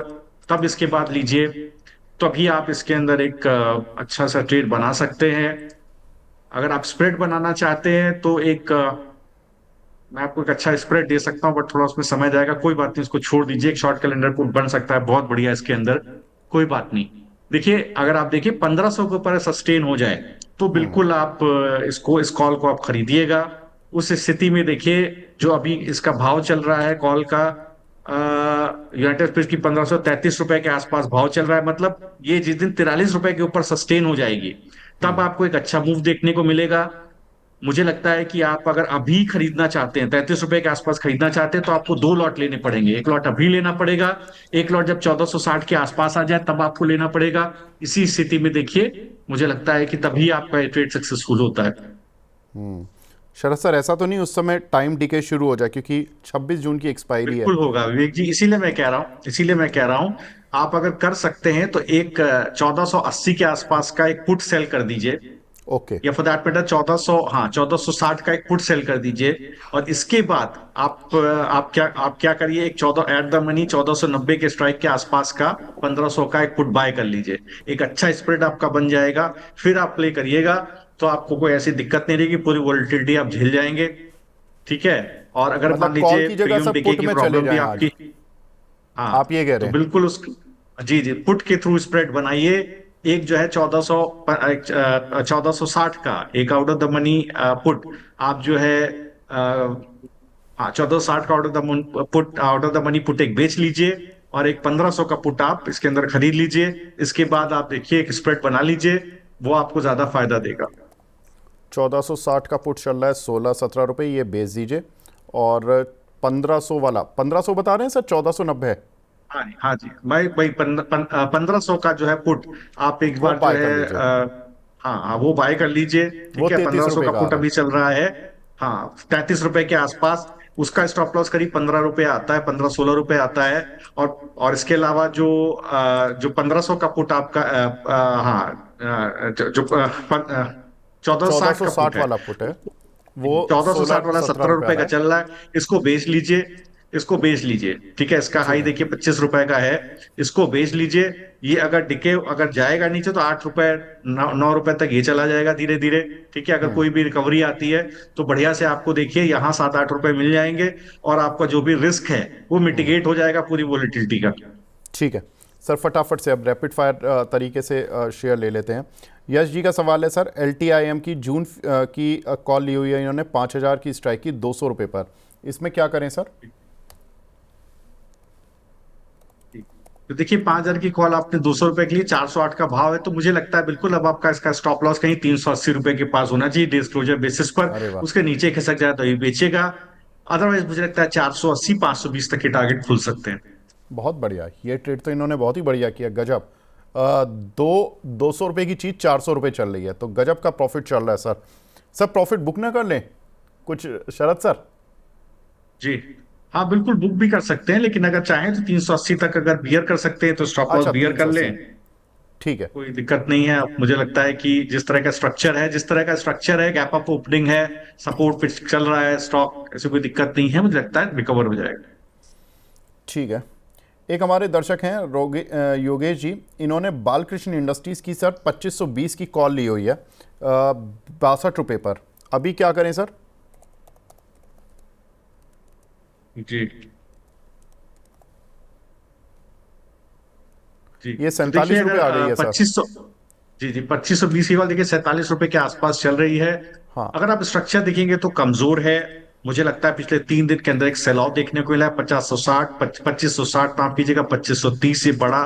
S2: तब इसके बाद लीजिए। तो अभी आप इसके अंदर एक अच्छा सा ट्रेड बना सकते हैं। अगर आप स्प्रेड बनाना चाहते हैं तो एक मैं आपको एक अच्छा स्प्रेड दे सकता हूं, बट थोड़ा उसमें समय जाएगा। कोई बात नहीं, उसको छोड़ दीजिए। एक शॉर्ट कैलेंडर पुट बन सकता है बहुत बढ़िया इसके अंदर, कोई बात नहीं। देखिए अगर आप देखिए 1500 के ऊपर सस्टेन हो जाए तो बिल्कुल आप इस कॉल को आप खरीदिएगा। उस स्थिति में देखिए जो अभी इसका भाव चल रहा है कॉल का, यूनाइटेड स्पिरिट की 1533 रुपए के आसपास भाव चल रहा है, मतलब ये जिस दिन 43 रुपए के ऊपर सस्टेन हो जाएगी तब आपको एक अच्छा मूव देखने को मिलेगा। मुझे लगता है कि आप अगर अभी खरीदना चाहते हैं, 33 रुपए के आसपास खरीदना चाहते हैं, तो आपको दो लॉट लेने पड़ेंगे। एक लॉट अभी लेना पड़ेगा, एक लॉट जब 1460 के आसपास आ जाए तब आपको लेना पड़ेगा। इसी स्थिति में देखिए मुझे लगता है कि तभी आपका ट्रेड सक्सेसफुल होता है।
S1: शरद सर, ऐसा तो नहीं उस समय टाइम डिके शुरू हो जाए, क्योंकि 26 जून की एक्सपायरी है।
S2: बिल्कुल होगा विवेक जी, इसीलिए मैं कह रहा हूं आप अगर कर सकते हैं तो एक 1480 के आसपास का एक पुट सेल कर दीजिए,
S1: ओके।
S2: या फॉर दैट मैटर 1400, हाँ 1460 का एक पुट सेल कर दीजिए। और इसके बाद आप क्या करिए, एक 14 एट द मनी 1490 के स्ट्राइक के आसपास का 1500 का एक पुट बाय कर लीजिए। एक अच्छा स्प्रेड आपका बन जाएगा, फिर आप प्ले करिएगा तो आपको कोई ऐसी दिक्कत नहीं रहेगी, पूरी वोलेटिलिटी आप झेल जाएंगे। ठीक है। और अगर मान
S1: मतलब कॉल
S2: लीजिए
S1: की जगह
S2: प्रीमियम
S1: सब
S2: डिके
S1: पुट
S2: की
S1: में चले
S2: प्रॉब्लम भी
S1: जाएं आज,
S2: आपकी,
S1: आप ये
S2: हाँ
S1: कह
S2: तो
S1: रहे हैं?
S2: बिल्कुल उस, जी जी, पुट के थ्रू स्प्रेड बनाइए। एक जो है 1460 का एक out of the money put आप जो है, हाँ 1460 का out of the money put एक बेच लीजिए, और एक 1500 का पुट आप इसके अंदर खरीद लीजिए। इसके बाद आप देखिए एक स्प्रेड बना लीजिए, वो आपको ज्यादा फायदा देगा।
S1: 1460 का पुट चल रहा है 16-17 रुपये, ये बेच दीजिए। और 1500 वाला, 1500 बता रहे हैं सर, 1490 है?
S2: हाँ जी, हाँ जी, मैं भाई 1500 का जो है पुट आप एक
S1: वो
S2: बार जो
S1: बाय कर
S2: है
S1: लीजिए।
S2: हाँ हाँ वो बाय कर लीजिए।
S1: वो
S2: ठीक है,
S1: 33
S2: 1500
S1: रुपये
S2: का
S1: का आ
S2: पुट
S1: रहा है।
S2: अभी चल रहा है, हाँ 33 रुपए के आसपास। उसका स्टॉप लॉस करीब 15 रुपए आता है, 15-16 रुपए आता है। और इसके अलावा जो 1500 का पुट आपका हाँ जो 1460 का पुट
S1: 1460
S2: है,
S1: वाला पुट है, वो
S2: 1460
S1: सोलह
S2: वाला
S1: सत्रह
S2: सत्रह
S1: रुपये आ
S2: रुपए का
S1: रहा है।
S2: चल रहा है। इसको बेच लीजिए, इसको बेच लीजिए। ठीक है, इसका
S1: ठीक
S2: हाई
S1: है।
S2: देखिए 25 रुपए का है, इसको बेच लीजिए। ये अगर डिके अगर जाएगा नीचे तो 8 रुपए, 9 रुपए तक ये चला जाएगा धीरे धीरे। ठीक है, अगर कोई भी रिकवरी आती है तो बढ़िया से आपको देखिए यहाँ 7-8 रुपए मिल जाएंगे, और आपका जो भी रिस्क है वो मिटिगेट हो जाएगा पूरी वोलेटिलिटी का।
S1: ठीक है सर, फटाफट से अब रैपिड फायर तरीके से शेयर ले लेते हैं। यश जी का सवाल है सर, LTIM की जून की कॉल ली हुई है इन्होंने 5000 की स्ट्राइक की 200 रुपये पर, इसमें क्या करें सर?
S2: तो देखिए 5,000 की कॉल आपने 200 रुपए के लिए, 408 का भाव है, तो मुझे लगता है बिल्कुल अब आपका इसका स्टॉप लॉस कहीं 380 रुपए के पास होना चाहिए डिस्क्लोजर बेसिस पर।
S1: अरे वाह,
S2: उसके नीचे खिसक जाए तो ये बेचेगा, अदरवाइज मुझे लगता है 480 520 तक के टारगेट खुल सकते हैं।
S1: बहुत बढ़िया, ये ट्रेड तो इन्होंने बहुत ही बढ़िया किया, गजब। 200 रुपये की चीज़ 400 रुपये चल रही है, तो गजब का प्रॉफिट चल रहा है सर। सर प्रॉफिट बुक ना कर लें कुछ, शरद सर?
S2: जी हाँ बिल्कुल बुक भी कर सकते हैं, लेकिन अगर चाहें तो 380 तक अगर बियर कर सकते हैं तो स्टॉप लॉस
S1: अच्छा,
S2: बियर कर
S1: 380,
S2: लें।
S1: ठीक है।
S2: कोई दिक्कत नहीं है। मुझे लगता है कि जिस तरह का स्ट्रक्चर है, गैप अप ओपनिंग है, सपोर्ट पे चल रहा है स्टॉक, ऐसी कोई दिक्कत नहीं है, मुझे लगता है रिकवर हो जाएगा।
S1: ठीक है। एक हमारे दर्शक हैं योगेश जी, इन्होंने बालकृष्ण इंडस्ट्रीज़ की सर 2520 की कॉल ली हुई है 62 रुपये पर, अभी क्या करें सर?
S2: जी जी,
S1: ये
S2: तो देखिए
S1: 47 रुपये आ गई
S2: अगर
S1: है सर।
S2: 2500, जी जी 2520 की वाला देखिए 47 रुपए के आसपास चल रही है।
S1: हाँ।
S2: अगर आप स्ट्रक्चर देखेंगे तो कमजोर है। मुझे लगता है पिछले 3 दिन के अंदर एक सेल ऑफ देखने को मिला है, 5060 2560 माफ कीजिएगा 2530 से बड़ा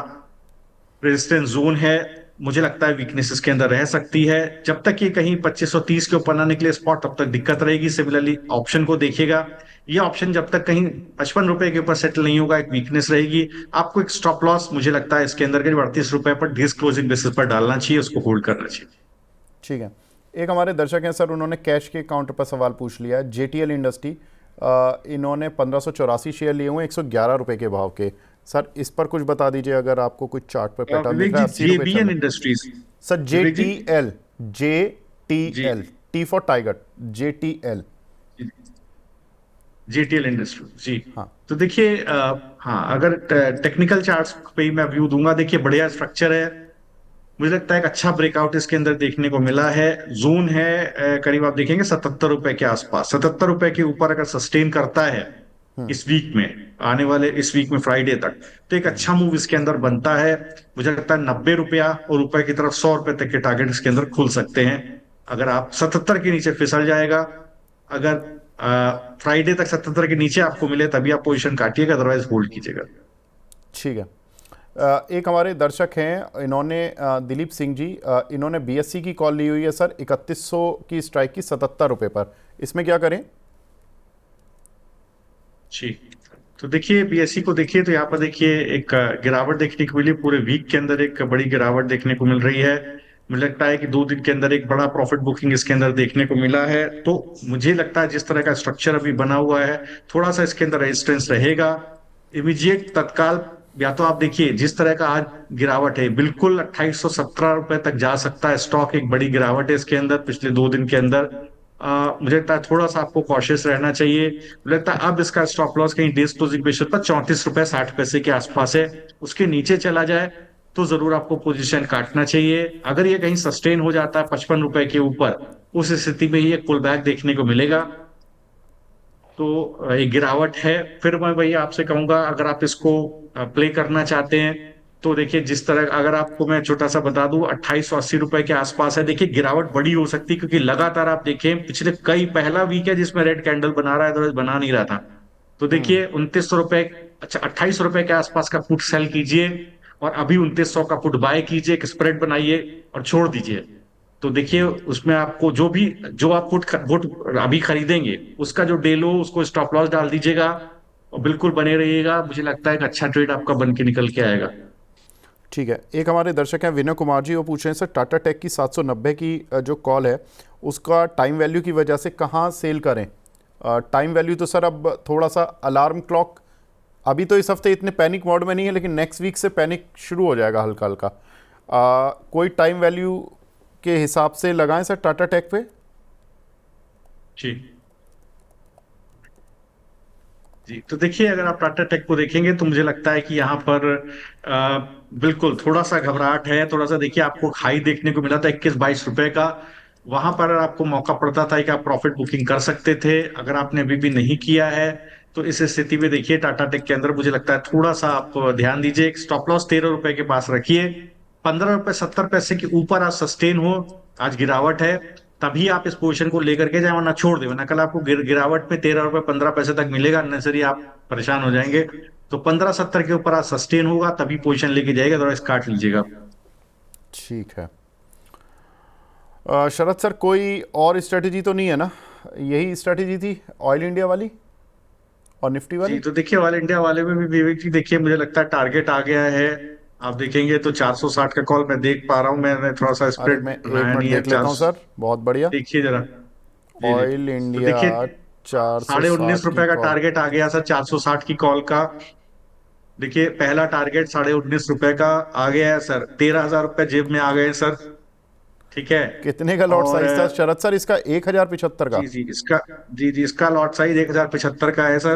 S2: रेजिस्टेंस जोन है। मुझे लगता है वीकनेस इसके अंदर रह सकती है। जब तक ये कहीं 2530 के ऊपर ना निकले स्पॉट तब तक दिक्कत रहेगी। सिमिलरली ऑप्शन को देखिएगा, ये ऑप्शन जब तक कहीं 55 रुपए के ऊपर सेटल नहीं होगा एक वीकनेस रहेगी। आपको एक स्टॉप लॉस मुझे लगता है इसके अंदर करीब 38 रुपए पर डिस्क क्लोजिंग बेसिस पर डालना चाहिए, उसको होल्ड करना चाहिए।
S1: ठीक है। एक हमारे दर्शक हैं सर, उन्होंने कैश के काउंटर पर सवाल पूछ लिया है, JTL इंडस्ट्री, इन्होंने 1584 शेयर लिए हुए 111 रुपये के भाव के। सर इस पर कुछ बता दीजिए, अगर आपको कुछ चार्ट पर पैटर्न दिख
S2: विवेक
S1: रहा
S2: जी,
S1: है। 80 रुपये चल
S2: जेबीएन
S1: रहा
S2: इंडस्ट्रीज,
S1: है sir.
S2: Vivek ji,
S1: JTL,
S2: ji
S1: JTL, T for tiger, JTL।
S2: JTL industry ji.
S1: हाँ।
S2: तो देखिए हाँ अगर टेक्निकल चार्ट्स पे ही मैं व्यू दूंगा, देखिए बढ़िया स्ट्रक्चर है। मुझे लगता है एक अच्छा ब्रेकआउट इसके अंदर देखने को मिला है। जोन है करीब आप देखेंगे 77 रुपए के आसपास, 77 रुपए के ऊपर अगर सस्टेन करता है इस वीक में, आने वाले इस वीक में फ्राइडे तक। तो एक अच्छा मूव इसके अंदर बनता है। मुझे लगता है 90 रुपया और ऊपर की तरफ 100 रुपए तक के टारगेट इसके अंदर खुल सकते हैं। अगर आप 77 के नीचे फिसल जाएगा, अगर फ्राइडे तक 77 के नीचे आपको मिले तभी आप पोजीशन काटिएगा, अदरवाइज होल्ड कीजिएगा।
S1: ठीक है। एक हमारे दर्शक हैं, इन्होंने दिलीप सिंह जी, इन्होंने बीएससी की कॉल ली हुई है सर 3100 की स्ट्राइक की 77 रुपए पर, इसमें क्या करें?
S2: जी, तो देखिए बीएससी को देखिए, तो यहाँ पर देखिए एक गिरावट देखने को मिली, पूरे वीक के अंदर एक बड़ी गिरावट देखने को मिल रही है। मुझे लगता है कि 2 दिन के अंदर एक बड़ा प्रॉफिट बुकिंग इसके अंदर देखने को मिला है। तो मुझे लगता है जिस तरह का स्ट्रक्चर अभी बना हुआ है, थोड़ा सा इसके अंदर रेजिस्टेंस रहेगा। इमीडिएट तत्काल, या तो आप देखिए जिस तरह का आज गिरावट है, बिल्कुल 2817 रुपए तक जा सकता है स्टॉक। एक बड़ी गिरावट है इसके अंदर पिछले 2 दिन के अंदर। मुझे लगता है थोड़ा सा आपको कॉशियस रहना चाहिए। मुझे लगता है अब इसका स्टॉप लॉस कहीं डेज क्लोजिंग बेसिस पर 34 रुपए 60 पैसे के आसपास है। उसके नीचे चला जाए तो जरूर आपको पोजीशन काटना चाहिए। अगर ये कहीं सस्टेन हो जाता है 55 रुपए के ऊपर, उस स्थिति में ही एक पुल बैक देखने को मिलेगा। तो एक गिरावट है। फिर मैं वही आपसे कहूंगा, अगर आप इसको प्ले करना चाहते हैं तो देखिए जिस तरह, अगर आपको मैं छोटा सा बता दूं, 2880 रुपए के आसपास है। देखिए गिरावट बड़ी हो सकती है क्योंकि लगातार आप देखें पिछले कई, पहला वीक है जिसमें रेड कैंडल बना रहा है, अदरवाइज बना नहीं रहा था। तो देखिए 2900 रुपए, अच्छा 2800 रुपए के आसपास का पुट सेल कीजिए और अभी 2900 का पुट बाय कीजिए, एक स्प्रेड बनाइए और छोड़ दीजिए। तो देखिए उसमें आपको जो आप पुट अभी खरीदेंगे उसका जो डे लो, उसको स्टॉप लॉस डाल दीजिएगा और बिल्कुल बने रहिएगा। मुझे लगता है एक अच्छा ट्रेड आपका बन के निकल के आएगा।
S1: ठीक है। एक हमारे दर्शक हैं विनय कुमार जी, वो पूछ रहे हैं सर टाटा टेक की 790 की जो कॉल है उसका टाइम वैल्यू की वजह से कहाँ सेल करें? टाइम वैल्यू तो सर अब थोड़ा सा अलार्म क्लॉक, अभी तो इस हफ्ते इतने पैनिक मोड में नहीं है, लेकिन नेक्स्ट वीक से पैनिक शुरू हो जाएगा हल्का हल्का। कोई टाइम वैल्यू के हिसाब से लगाएं सर टाटा टेक पे?
S2: जी जी, तो देखिए अगर आप टाटा टेक को देखेंगे तो मुझे लगता है कि यहाँ पर बिल्कुल थोड़ा सा घबराहट है। थोड़ा सा देखिए, आपको हाई देखने को मिला था 21-22 रुपए का। वहां पर आपको मौका पड़ता था कि आप प्रॉफिट बुकिंग कर सकते थे। अगर आपने अभी भी नहीं किया है तो इस स्थिति में देखिए टाटा टेक के अंदर मुझे लगता है थोड़ा सा आप ध्यान दीजिए। एक स्टॉप लॉस 13 रुपए के पास रखिए। 15 रुपए 70 पैसे के ऊपर आज सस्टेन हो, आज गिरावट है, तभी आप इस पोजीशन को लेकर के जाए, वरना छोड़ दे। वरना कल आपको गिरावट में 13 रुपए 15 पैसे तक मिलेगा, नजरिए आप परेशान हो जाएंगे। तो 1570 के ऊपर आज सस्टेन होगा तभी पोजीशन लेके जाएगा, अदरवाइज काट लीजिएगा।
S1: ठीक है। शरद सर कोई और स्ट्रेटेजी तो नहीं है ना? यही स्ट्रेटेजी थी ऑयल इंडिया वाली और निफ्टी
S2: जी,
S1: वाली?
S2: तो देखिए ऑल इंडिया वाले में भी विवेक जी देखिए, मुझे लगता है टारगेट आ गया है। आप देखेंगे तो 460 का कॉल मैं देख पा रहा हूं। मैंने थोड़ा सा
S1: अरे
S2: स्प्रेड
S1: मैं एक
S2: बनाया
S1: मिनट
S2: नहीं है।
S1: देख लेता
S2: चार
S1: हूँ सर, बहुत बढ़िया।
S2: देखिए जरा। जी जी,
S1: ऑयल
S2: तो
S1: इंडिया
S2: देखिए 19.5
S1: 460 की
S2: रुपए का
S1: कॉल।
S2: टारगेट आ गया सर 460 की कॉल का। देखिए पहला टारगेट 19.5 रुपए का आ गया है सर। 13,000 रुपए जेब में आ गए सर। ठीक है।
S1: कितने का लॉट
S2: और
S1: साइज था शरद सर इसका? 1075 का?
S2: जी जी इसका, जी जी इसका लॉट साइज 1075 का है सर।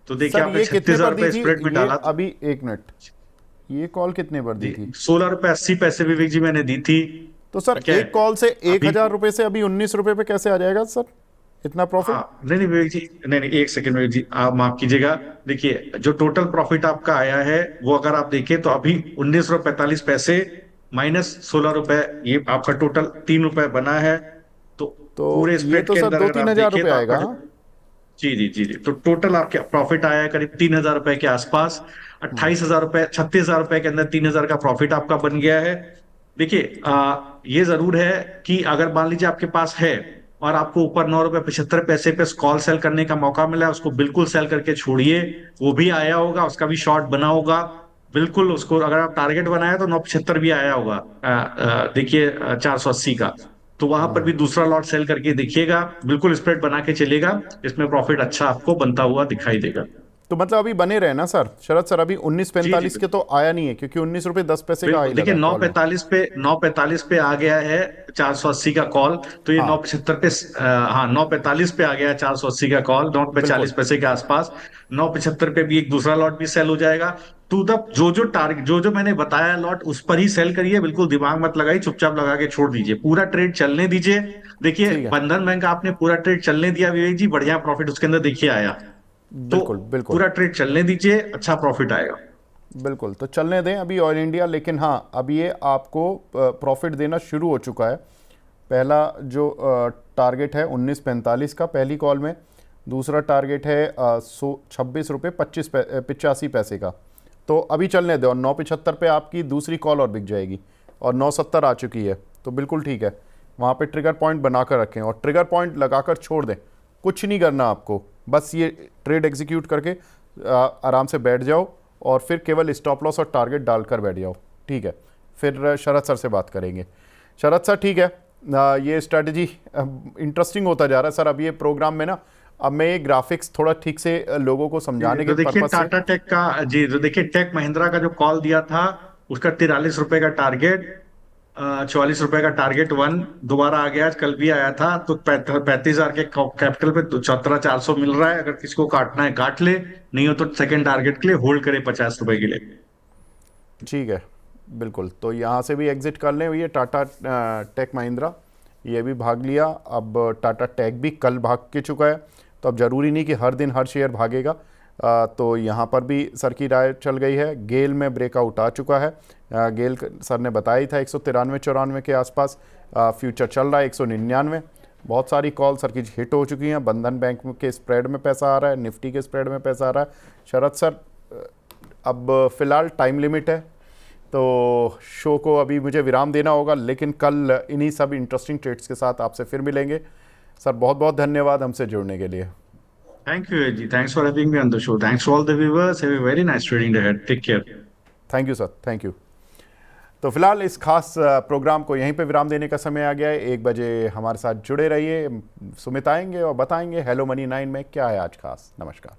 S2: तो देखिए
S1: सर
S2: आपने
S1: ये
S2: छत्तीस
S1: कितने
S2: हजार
S1: पर दी
S2: रुपए
S1: थी?
S2: स्प्रेड में
S1: ये
S2: डाला था।
S1: अभी एक मिनट, ये कॉल कितने पर दी
S2: जी,
S1: थी?
S2: 16 रुपए 80 पैसे विवेक जी मैंने दी थी।
S1: तो सर
S2: ठीक है।
S1: एक कॉल से एक
S2: अभी,
S1: हजार रुपये से अभी 19 रुपये पे कैसे आ जाएगा सर इतना प्रॉफिट?
S2: हाँ नहीं नहीं विवेक जी, नहीं नहीं एक सेकंड विवेक जी, आप माफ कीजिएगा। देखिए जो टोटल प्रॉफिट आपका आया है वो अगर आप देखें तो अभी 19.45 रुपए माइनस 16 रुपए, ये आपका टोटल 3 रुपए बना है। तो
S1: तो
S2: पूरे
S1: ये
S2: स्प्रेड
S1: तो
S2: के
S1: सर
S2: अंदर
S1: दो
S2: अगर
S1: तीन
S2: आप
S1: हजार
S2: देखें
S1: रुपये
S2: तो आपका
S1: आएगा,
S2: जो,
S1: हाँ?
S2: जी जी जी जी, तो टोटल आपका प्रॉफिट आया है करीब 3,000 रुपए के आसपास। 28,000 रुपए 36,000 रुपए के अंदर 3,000 का प्रॉफिट आपका बन गया है। देखिए ये जरूर है कि अगर मान लीजिए आपके पास है और आपको ऊपर 9 रुपए 75 पैसे पे कॉल सेल करने का मौका मिला है, उसको बिल्कुल सेल करके छोड़िए। वो भी आया होगा, उसका भी शॉर्ट बना होगा। बिल्कुल उसको, अगर आप टारगेट बनाए तो 975 भी आया होगा। देखिए 480 का, तो वहां पर भी दूसरा लॉट सेल करके देखिएगा। बिल्कुल स्प्रेड बना के चलेगा, इसमें प्रॉफिट अच्छा आपको बनता हुआ दिखाई देगा।
S1: तो मतलब अभी बने रहे ना सर शरद सर? अभी उन्नीस
S2: जी जी
S1: पैंतालीस के तो आया नहीं है क्योंकि 19 रुपये 10 पैसे का
S2: बिल्कुल,
S1: आई
S2: देखिए
S1: लगा है
S2: नौ
S1: कॉल में।
S2: पैंतालीस पे 9:45 पे आ गया है 480 का कॉल। तो ये
S1: हाँ
S2: 9:75 पे, हाँ 9:45 पे आ गया है 480 का कॉल, 9 पे 40
S1: बिल्कुल।
S2: पैसे के आसपास। 9:75 पे भी एक दूसरा लॉट भी सेल हो जाएगा। टू द जो जो टारगेट, जो जो मैंने बताया लॉट, उस पर ही सेल करिए। बिल्कुल दिमाग मत लगाइए, चुपचाप लगा के छोड़ दीजिए, पूरा ट्रेड चलने दीजिए। देखिए
S1: ठीक है।
S2: बंधन बैंक आपने पूरा ट्रेड चलने दिया विवेक जी, बढ़िया प्रॉफिट उसके अंदर देखिए आया। तो
S1: बिल्कुल बिल्कुल
S2: पूरा ट्रेड चलने दीजिए, अच्छा प्रॉफिट आएगा।
S1: बिल्कुल। तो चलने दें अभी ऑयल इंडिया, लेकिन हाँ अब ये आपको प्रॉफिट देना शुरू हो चुका है। पहला जो टारगेट है 19.45 का पहली कॉल में, दूसरा टारगेट है 26 रुपये 85 पैसे का। तो अभी चलने दो, और 9.75 पे आपकी दूसरी कॉल और बिक जाएगी, और 9.70 आ चुकी है, तो बिल्कुल ठीक है। वहाँ पे ट्रिगर पॉइंट बनाकर रखें, और ट्रिगर पॉइंट लगाकर छोड़ दें। कुछ नहीं करना आपको, बस ये ट्रेड एग्जीक्यूट करके आराम से बैठ जाओ, और फिर केवल स्टॉप लॉस और टारगेट डालकर बैठ जाओ, ठीक है। फिर शरद सर से बात करेंगे। शरद सर ठीक है, ये स्ट्रेटजी इंटरेस्टिंग होता जा रहा है सर। अब ये प्रोग्राम में ना, अब मैं ये ग्राफिक्स थोड़ा ठीक से लोगों को समझाने के
S2: तो देखिए
S1: पर्पज से।
S2: टाटा टेक का, जी तो देखिए टेक महिंद्रा का जो कॉल दिया था, उसका 43 रुपए का टारगेट, 44 रुपए का टारगेट वन दोबारा आ गया, आज कल भी आया था। तो 35,000 के कैपिटल पे 74,400 मिल रहा है। अगर किसी को काटना है काट ले, नहीं हो तो सेकंड टारगेट के लिए होल्ड करे 50 रुपए के लिए।
S1: ठीक है बिल्कुल। तो यहाँ से भी एग्जिट कर लें। ये टाटा टेक महिंद्रा ये भी भाग लिया। अब टाटा टेक भी कल भाग के चुका है, तो अब ज़रूरी नहीं कि हर दिन हर शेयर भागेगा। तो यहाँ पर भी सर की राय चल गई है। गेल में ब्रेकआउट आ चुका है। गेल सर ने बताया ही था 193-94 के आसपास फ्यूचर चल रहा है, 199। बहुत सारी कॉल सर की हिट हो चुकी हैं। बंधन बैंक के स्प्रेड में पैसा आ रहा है, निफ्टी के स्प्रेड में पैसा आ रहा है। शरद सर अब फिलहाल टाइम लिमिट है, तो शो को अभी मुझे विराम देना होगा, लेकिन कल इन्हीं सब इंटरेस्टिंग ट्रेड्स के साथ आपसे फिर मिलेंगे। सर बहुत बहुत धन्यवाद हमसे जुड़ने के लिए।
S2: Thank you, Ji. Thanks for having me on the show. Thanks to all the viewers. Have a very nice trading day ahead. Take care.
S1: Thank you sir, thank you. तो फिलहाल इस खास प्रोग्राम को यहीं पे विराम देने का समय आ गया है। 1 बजे हमारे साथ जुड़े रहिए। सुमित आएंगे और बताएंगे हेलो मनी 9 में क्या है आज खास। नमस्कार।